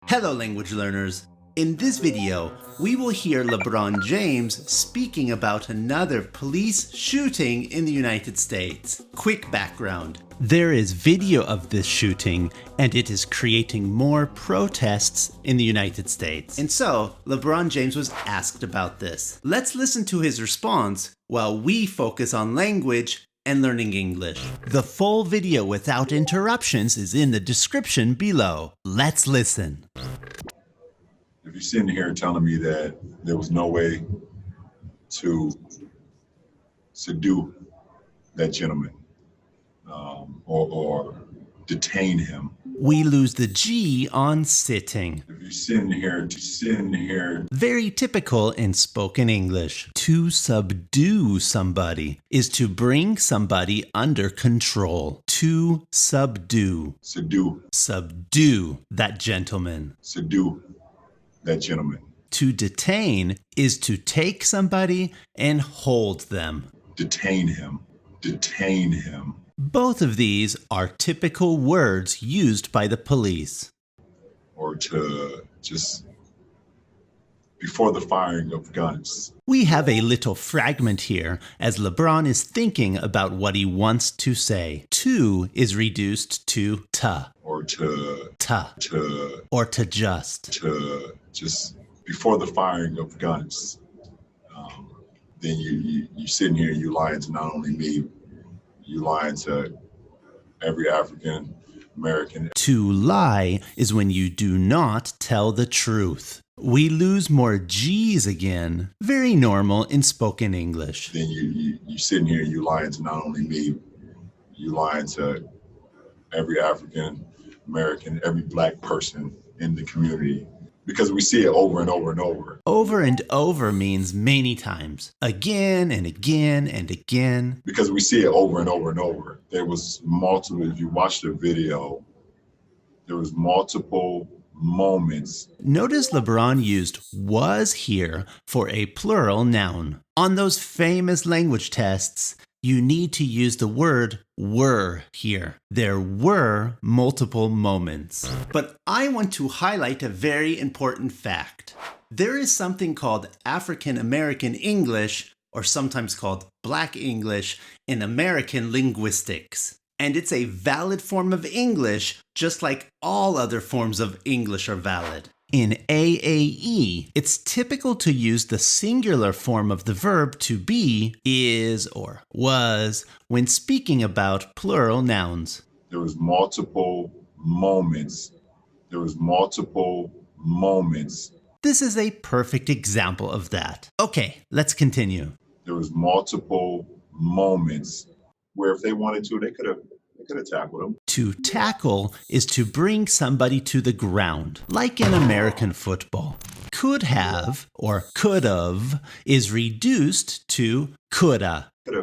Hello language learners! In this video, we will hear LeBron James speaking about another police shooting in the United States. Quick background. There is video of this shooting, and it is creating more protests in the United States. And so, LeBron James was asked about this. Let's listen to his response while we focus on language and learning English. The full video without interruptions is in the description below. Let's listen. If you're sitting here telling me that there was no way to subdue that gentleman or detain him. We lose the G on sitting. If you're sitting here. Very typical in spoken English. To subdue somebody is to bring somebody under control. To subdue. Subdue. Subdue that gentleman. Subdue that gentleman. To detain is to take somebody and hold them. Detain him. Detain him. Both of these are typical words used by the police. Or to just before the firing of guns. We have a little fragment here as LeBron is thinking about what he wants to say. To is reduced to ta. Or to. Ta. To. Or to just. To just before the firing of guns. Then you sitting here, you lying to not only me, you lying to every African American. To lie is when you do not tell the truth. We lose more G's again. Very normal in spoken English. Then you sitting here, you lying to not only me, you lying to every African American, every black person in the community. Because we see it over and over and over. Over and over means many times. Again and again and again. Because we see it over and over and over. There was multiple, if you watch the video, there was multiple moments. Notice LeBron used was here for a plural noun. On those famous language tests, you need to use the word were here. There were multiple moments. But I want to highlight a very important fact. There is something called African American English, or sometimes called Black English, in American linguistics. And it's a valid form of English, just like all other forms of English are valid. In AAE, it's typical to use the singular form of the verb to be, is, or was when speaking about plural nouns. There was multiple moments. There was multiple moments. This is a perfect example of that. Okay, let's continue. There was multiple moments where if they wanted to, they could have tackled him. To tackle is to bring somebody to the ground, like in American football. Could have or could have is reduced to coulda. They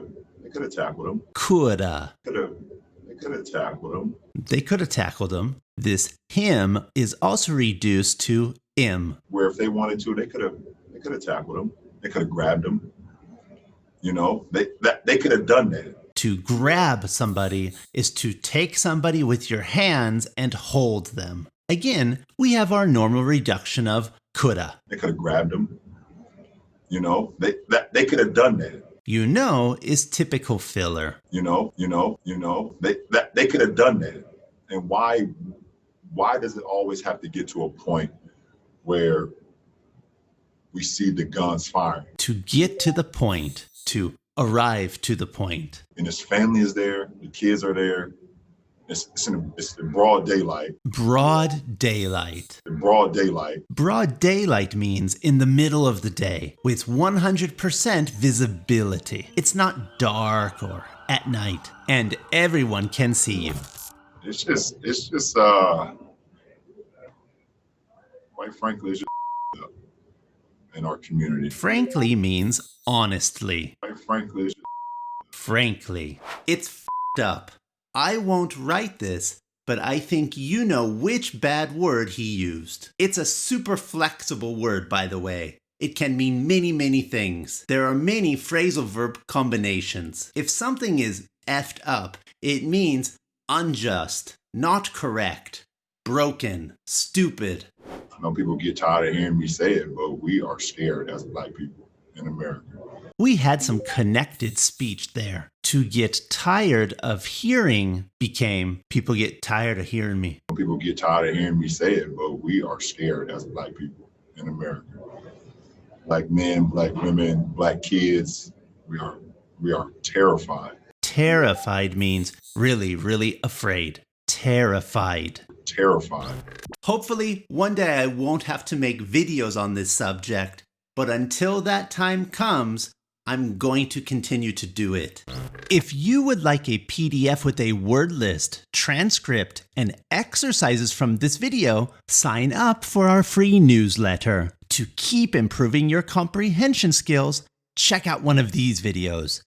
could have tackled him. Coulda. They could have tackled him. They could have tackled him. This him is also reduced to im. Where if they wanted to, they could have tackled him. They could have grabbed him. You know, they could have done that. To grab somebody is to take somebody with your hands and hold them. Again, we have our normal reduction of coulda. They could have grabbed him. You know, they could have done that. You know is typical filler. You know, they could have done that. And why does it always have to get to a point where we see the guns firing? To get to the point, to arrive to the point. And his family is there, the kids are there. It's in broad daylight. Broad daylight. Broad daylight. Broad daylight means in the middle of the day with 100% visibility. It's not dark or at night, and everyone can see you. It's just quite frankly, it's just up in our community. Frankly means honestly. Quite frankly, it's just frankly. It's f***ed up. I won't write this, but I think you know which bad word he used. It's a super flexible word, by the way. It can mean many, many things. There are many phrasal verb combinations. If something is effed up, it means unjust, not correct, broken, stupid. I know people get tired of hearing me say it, but we are scared as Black people in America. We had some connected speech there. To get tired of hearing became people get tired of hearing me. People get tired of hearing me say it, but we are scared as Black people in America. Black men, Black women, Black kids, we are terrified. Terrified means really, really afraid. Terrified. Terrified. Hopefully, one day I won't have to make videos on this subject, but until that time comes, I'm going to continue to do it. If you would like a PDF with a word list, transcript, and exercises from this video, sign up for our free newsletter. To keep improving your comprehension skills, check out one of these videos.